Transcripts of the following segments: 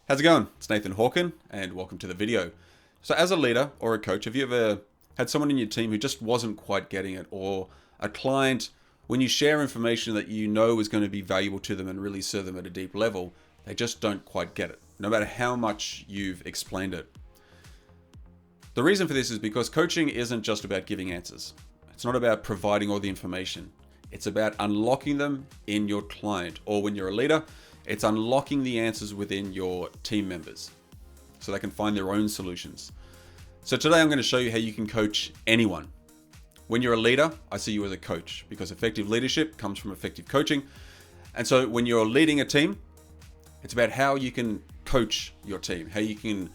How's it going? It's Nathan Hawken, and welcome to the video. So as a leader or a coach, have you ever had someone in your team who just wasn't quite getting it, or a client, when you share information that you know is going to be valuable to them and really serve them at a deep level, they just don't quite get it, no matter how much you've explained it? The reason for this is because coaching isn't just about giving answers. It's not about providing all the information. It's about unlocking them in your client, or when you're a leader, it's unlocking the answers within your team members so they can find their own solutions. So today I'm going to show you how you can coach anyone. When you're a leader, I see you as a coach because effective leadership comes from effective coaching. And so when you're leading a team, it's about how you can coach your team, how you can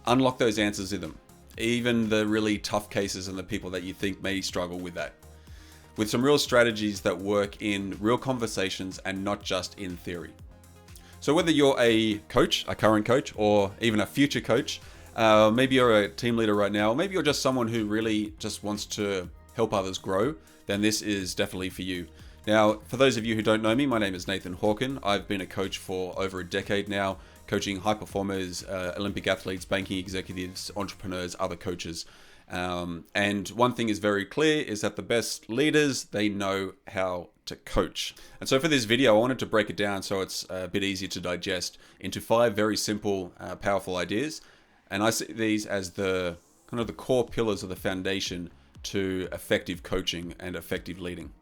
unlock those answers in them, even the really tough cases and the people that you think may struggle with that, with some real strategies that work in real conversations and not just in theory. So whether you're a coach, a current coach, or even a future coach, maybe you're a team leader right now, or maybe you're just someone who really just wants to help others grow, then this is definitely for you. Now, for those of you who don't know me, my name is Nathan Hawken. I've been a coach for over a decade now, coaching high performers, Olympic athletes, banking executives, entrepreneurs, other coaches. And one thing is very clear is that the best leaders, they know how to coach. And so for this video, I wanted to break it down so it's a bit easier to digest into 5 very simple, powerful ideas. And I see these as the kind of the core pillars of the foundation to effective coaching and effective leading.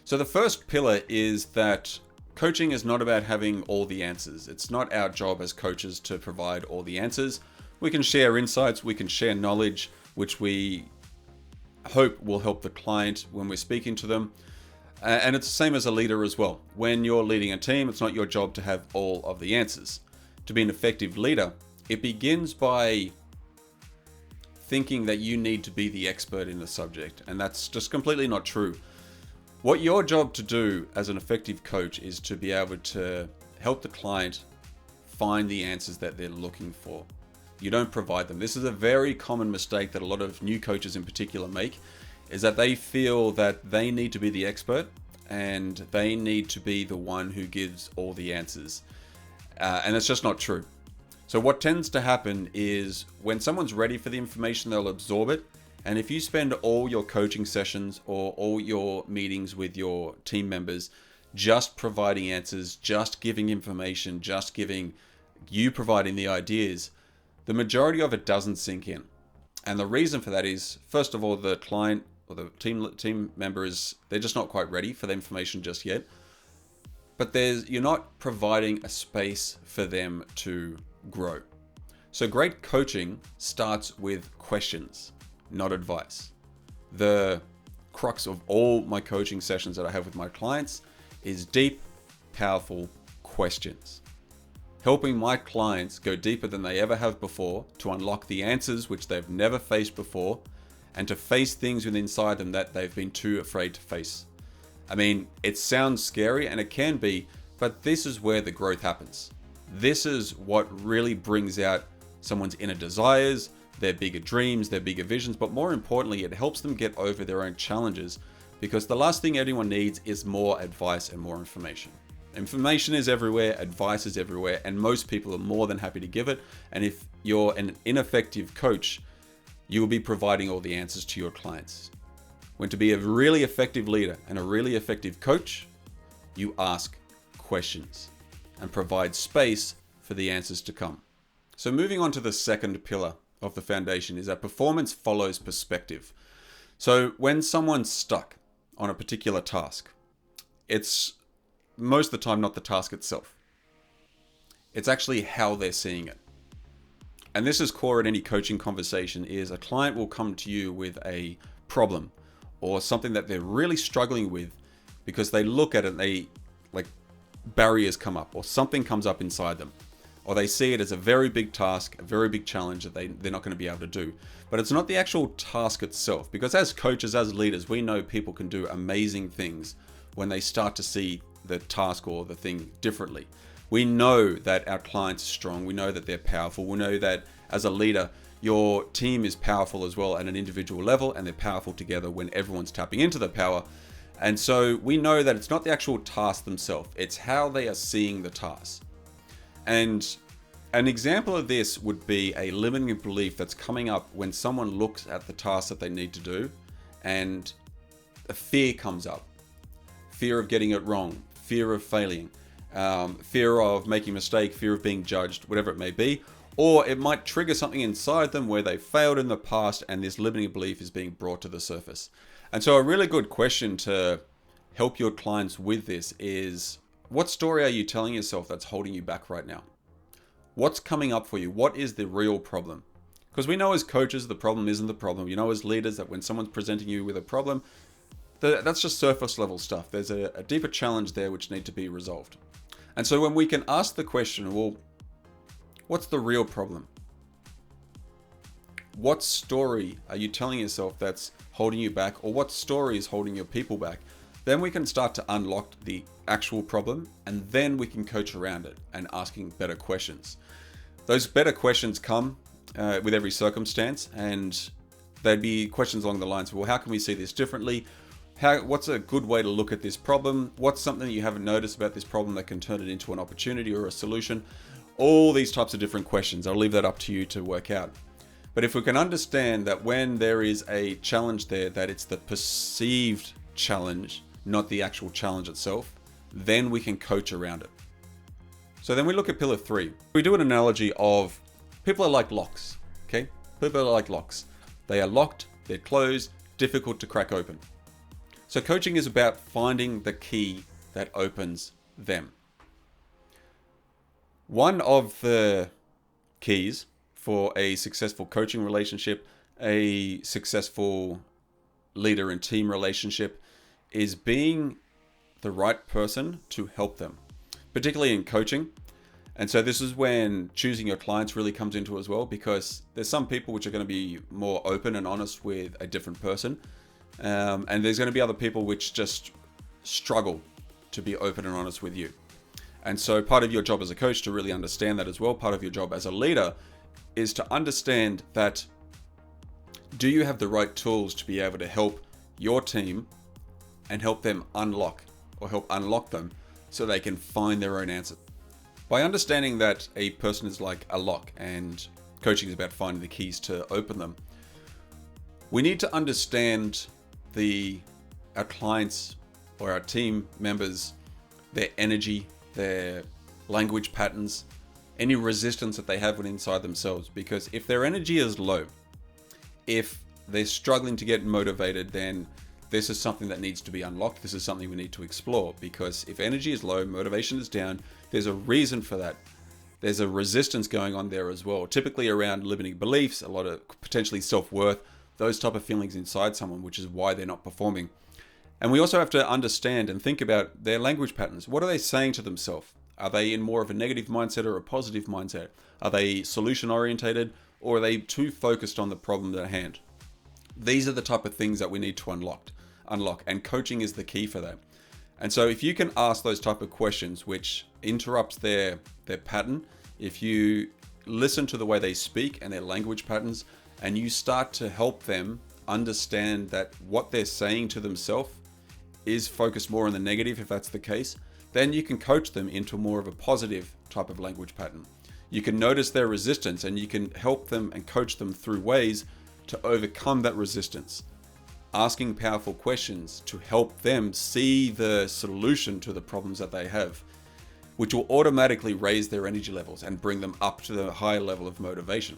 So the first pillar is that coaching is not about having all the answers. It's not our job as coaches to provide all the answers. We can share insights, we can share knowledge, which we hope will help the client when we're speaking to them. And it's the same as a leader as well. When you're leading a team, it's not your job to have all of the answers. To be an effective leader, it begins by thinking that you need to be the expert in the subject. And that's just completely not true. What your job to do as an effective coach is to be able to help the client find the answers that they're looking for. You don't provide them. This is a very common mistake that a lot of new coaches in particular make, is that they feel that they need to be the expert and they need to be the one who gives all the answers. And it's just not true. So what tends to happen is when someone's ready for the information, they'll absorb it. And if you spend all your coaching sessions or all your meetings with your team members just providing answers, just giving information, just giving you providing the ideas, the majority of it doesn't sink in. And the reason for that is, first of all, the client or the team members, they're just not quite ready for the information just yet. But you're not providing a space for them to grow. So great coaching starts with questions, not advice. The crux of all my coaching sessions that I have with my clients is deep, powerful questions. Helping my clients go deeper than they ever have before to unlock the answers which they've never faced before and to face things within inside them that they've been too afraid to face. I mean, it sounds scary and it can be, but this is where the growth happens. This is what really brings out someone's inner desires, their bigger dreams, their bigger visions, but more importantly, it helps them get over their own challenges, because the last thing anyone needs is more advice and more information. Information is everywhere, advice is everywhere, and most people are more than happy to give it. And if you're an ineffective coach, you will be providing all the answers to your clients. When to be a really effective leader and a really effective coach, you ask questions and provide space for the answers to come. So moving on to the second pillar of the foundation is that performance follows perspective. So when someone's stuck on a particular task, it's most of the time not the task itself. It's actually how they're seeing it. And this is core at any coaching conversation, is a client will come to you with a problem or something that they're really struggling with because they look at it and they like barriers come up or something comes up inside them, or they see it as a very big task, a very big challenge that they're not going to be able to do. But it's not the actual task itself, because as coaches, as leaders, we know people can do amazing things when they start to see the task or the thing differently. We know that our clients are strong. We know that they're powerful. We know that as a leader, your team is powerful as well at an individual level, and they're powerful together when everyone's tapping into the power. And so we know that it's not the actual task themselves, it's how they are seeing the task. And An example of this would be a limiting belief that's coming up when someone looks at the task that they need to do and a fear comes up. Fear of getting it wrong, fear of failing, fear of making a mistake, fear of being judged, whatever it may be. Or it might trigger something inside them where they failed in the past and this limiting belief is being brought to the surface. And so a really good question to help your clients with this is, what story are you telling yourself that's holding you back right now? What's coming up for you? What is the real problem? Because we know as coaches, the problem isn't the problem. You know as leaders that when someone's presenting you with a problem, that's just surface level stuff. There's a deeper challenge there which need to be resolved. And so when we can ask the question, well, what's the real problem? What story are you telling yourself that's holding you back, or what story is holding your people back? Then we can start to unlock the actual problem, and then we can coach around it and asking better questions. Those better questions come with every circumstance, and they'd be questions along the lines of, well, how can we see this differently? What's a good way to look at this problem? What's something that you haven't noticed about this problem that can turn it into an opportunity or a solution? All these types of different questions. I'll leave that up to you to work out. But if we can understand that when there is a challenge there, that it's the perceived challenge, not the actual challenge itself, then we can coach around it. So then we look at pillar 3. We do an analogy of people are like locks, okay? People are like locks. They are locked, they're closed, difficult to crack open. So coaching is about finding the key that opens them. One of the keys for a successful coaching relationship, a successful leader and team relationship, is being the right person to help them, particularly in coaching. And so this is when choosing your clients really comes into as well, because there's some people which are going to be more open and honest with a different person. And there's going to be other people which just struggle to be open and honest with you. And so part of your job as a coach to really understand that as well, part of your job as a leader is to understand that, do you have the right tools to be able to help your team and help them unlock or help unlock them so they can find their own answer? By understanding that a person is like a lock and coaching is about finding the keys to open them, we need to understand our clients or our team members, their energy, their language patterns, any resistance that they have inside themselves. Because if their energy is low, if they're struggling to get motivated, then this is something that needs to be unlocked. This is something we need to explore, because if energy is low, motivation is down, there's a reason for that. There's a resistance going on there as well, typically around limiting beliefs, a lot of potentially self-worth, those type of feelings inside someone, which is why they're not performing. And we also have to understand and think about their language patterns. What are they saying to themselves? Are they in more of a negative mindset or a positive mindset? Are they solution orientated, or are they too focused on the problem at hand? These are the type of things that we need to unlock, and coaching is the key for that. And so if you can ask those type of questions which interrupts their pattern, if you listen to the way they speak and their language patterns, and you start to help them understand that what they're saying to themselves is focused more on the negative, if that's the case, then you can coach them into more of a positive type of language pattern. You can notice their resistance and you can help them and coach them through ways to overcome that resistance. Asking powerful questions to help them see the solution to the problems that they have, which will automatically raise their energy levels and bring them up to the higher level of motivation.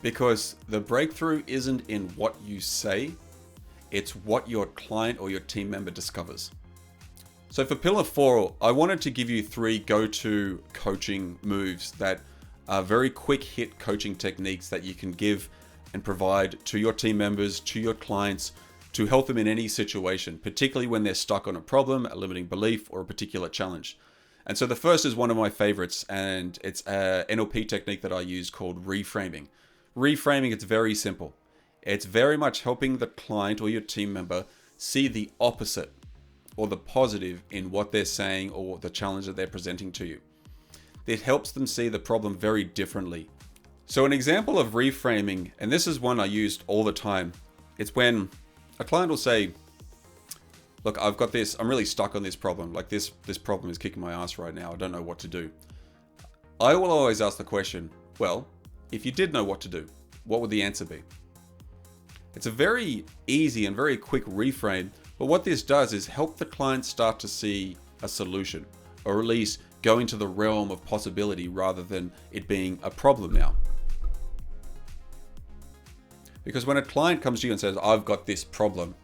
Because the breakthrough isn't in what you say, it's what your client or your team member discovers. So for pillar 4, I wanted to give you 3 go-to coaching moves that are very quick hit coaching techniques that you can give and provide to your team members, to your clients, to help them in any situation, particularly when they're stuck on a problem, a limiting belief, or a particular challenge. And so the first is one of my favorites, and it's a NLP technique that I use called reframing. Reframing, it's very simple. It's very much helping the client or your team member see the opposite or the positive in what they're saying or the challenge that they're presenting to you. It helps them see the problem very differently. So an example of reframing, and this is one I used all the time, it's when a client will say, look, I've got this, I'm really stuck on this problem. Like this problem is kicking my ass right now. I don't know what to do. I will always ask the question, well, if you did know what to do, what would the answer be? It's a very easy and very quick reframe, but what this does is help the client start to see a solution, or at least go into the realm of possibility rather than it being a problem now. Because when a client comes to you and says, I've got this problem,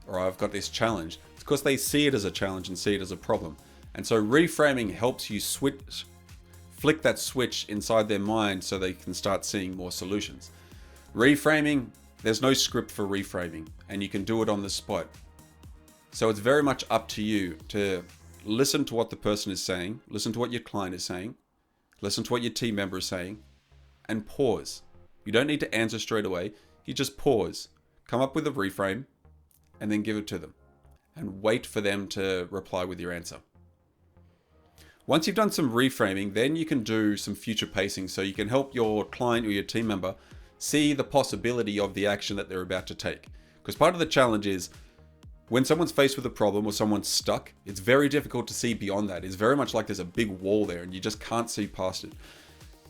or I've got this challenge, it's because they see it as a challenge and see it as a problem. And so reframing helps you flick that switch inside their mind so they can start seeing more solutions. Reframing, there's no script for reframing, and you can do it on the spot. So it's very much up to you to listen to what the person is saying, listen to what your client is saying, listen to what your team member is saying, and pause. You don't need to answer straight away. You just pause, come up with a reframe, and then give it to them, and wait for them to reply with your answer. Once you've done some reframing, then you can do some future pacing so you can help your client or your team member see the possibility of the action that they're about to take. Because part of the challenge is when someone's faced with a problem or someone's stuck, it's very difficult to see beyond that. It's very much like there's a big wall there and you just can't see past it.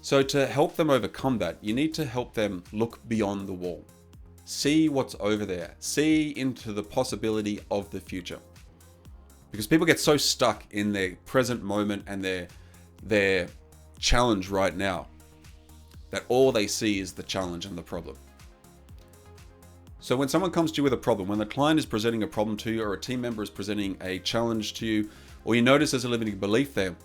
So to help them overcome that, you need to help them look beyond the wall. See what's over there. See into the possibility of the future. Because people get so stuck in their present moment and their challenge right now that all they see is the challenge and the problem. So when someone comes to you with a problem, when the client is presenting a problem to you or a team member is presenting a challenge to you, or you notice there's a limiting belief there,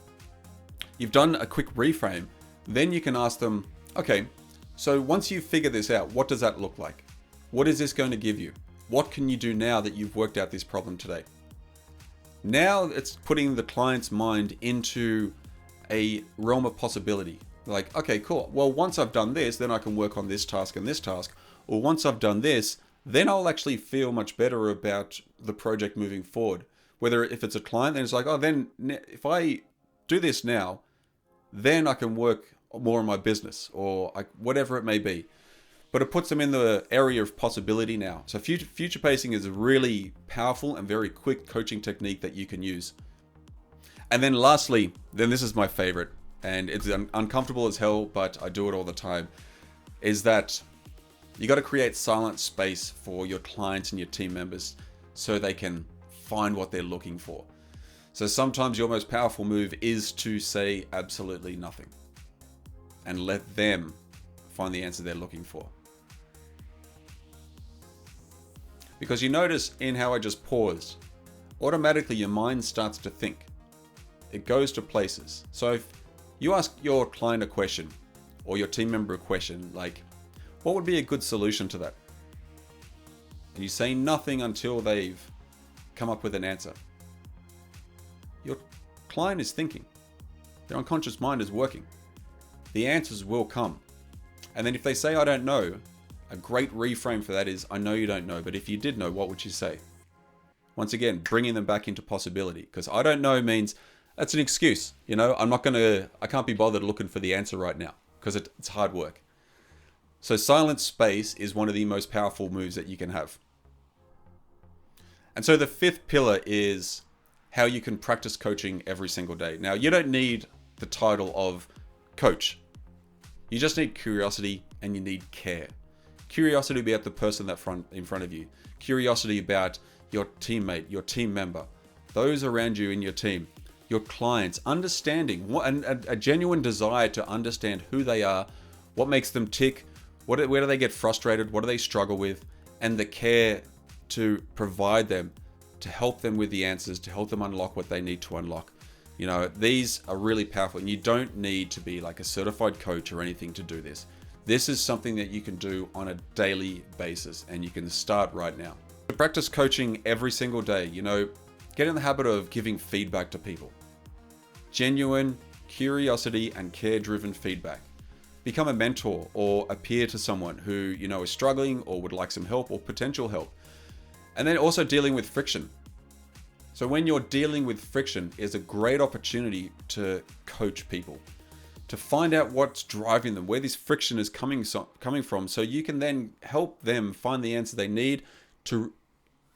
you've done a quick reframe, then you can ask them, okay, so once you figure this out, what does that look like? What is this going to give you? What can you do now that you've worked out this problem today? Now it's putting the client's mind into a realm of possibility. Like, okay, cool. Well, once I've done this, then I can work on this task and this task. Or once I've done this, then I'll actually feel much better about the project moving forward. Whether if it's a client, then it's like, oh, then if I do this now, then I can work more on my business or whatever it may be. But it puts them in the area of possibility now. So future pacing is a really powerful and very quick coaching technique that you can use. And then lastly, then this is my favorite, and it's uncomfortable as hell, but I do it all the time, is that you got to create silent space for your clients and your team members so they can find what they're looking for. So sometimes your most powerful move is to say absolutely nothing and let them find the answer they're looking for. Because you notice in how I just paused, automatically your mind starts to think. It goes to places. So if you ask your client a question or your team member a question, like, what would be a good solution to that? And you say nothing until they've come up with an answer. Your client is thinking. Their unconscious mind is working. The answers will come. And then if they say, I don't know, a great reframe for that is, I know you don't know, but if you did know, what would you say? Once again, bringing them back into possibility, because I don't know means that's an excuse. You know, I can't be bothered looking for the answer right now because it's hard work. So silent space is one of the most powerful moves that you can have. And so the fifth pillar is how you can practice coaching every single day. Now, you don't need the title of coach. You just need curiosity and you need care. Curiosity about the person in front of you. Curiosity about your teammate, your team member, those around you in your team, your clients, understanding and a genuine desire to understand who they are, what makes them tick, where do they get frustrated, what do they struggle with, and the care to provide them, to help them with the answers, to help them unlock what they need to unlock. You know, these are really powerful, and you don't need to be like a certified coach or anything to do this. This is something that you can do on a daily basis, and you can start right now. To practice coaching every single day, you know, get in the habit of giving feedback to people. Genuine curiosity and care-driven feedback. Become a mentor or a peer to someone who, you know, is struggling or would like some help or potential help. And then also dealing with friction. So when you're dealing with friction is a great opportunity to coach people, to find out what's driving them, where this friction is coming from, so you can then help them find the answer they need to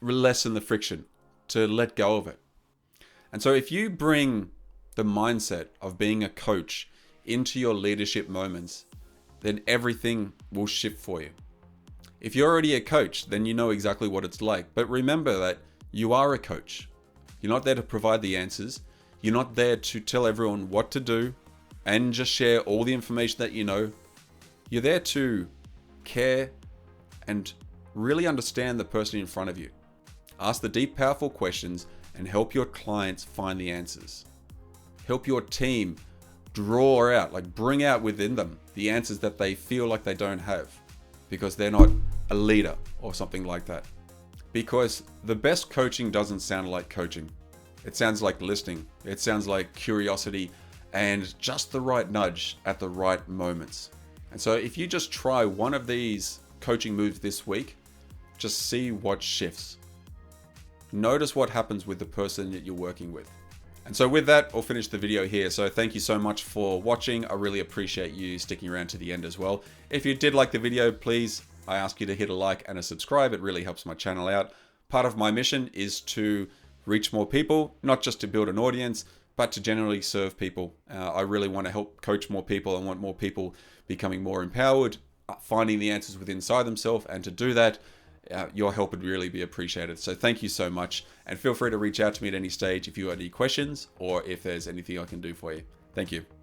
lessen the friction, to let go of it. And so if you bring the mindset of being a coach into your leadership moments, then everything will shift for you. If you're already a coach, then you know exactly what it's like. But remember that you are a coach. You're not there to provide the answers. You're not there to tell everyone what to do and just share all the information that you know. You're there to care and really understand the person in front of you. Ask the deep, powerful questions and help your clients find the answers. Help your team draw out, bring out within them the answers that they feel like they don't have because they're not a leader or something like that. Because the best coaching doesn't sound like coaching. It sounds like listening. It sounds like curiosity and just the right nudge at the right moments. And so if you just try one of these coaching moves this week, just see what shifts. Notice what happens with the person that you're working with. And so with that, I'll finish the video here. So thank you so much for watching. I really appreciate you sticking around to the end as well. If you did like the video, please, I ask you to hit a like and a subscribe. It really helps my channel out. Part of my mission is to reach more people, not just to build an audience, but to generally serve people. I really want to help coach more people. I want more people becoming more empowered, finding the answers within inside themselves. And to do that, your help would really be appreciated. So thank you so much. And feel free to reach out to me at any stage if you have any questions or if there's anything I can do for you. Thank you.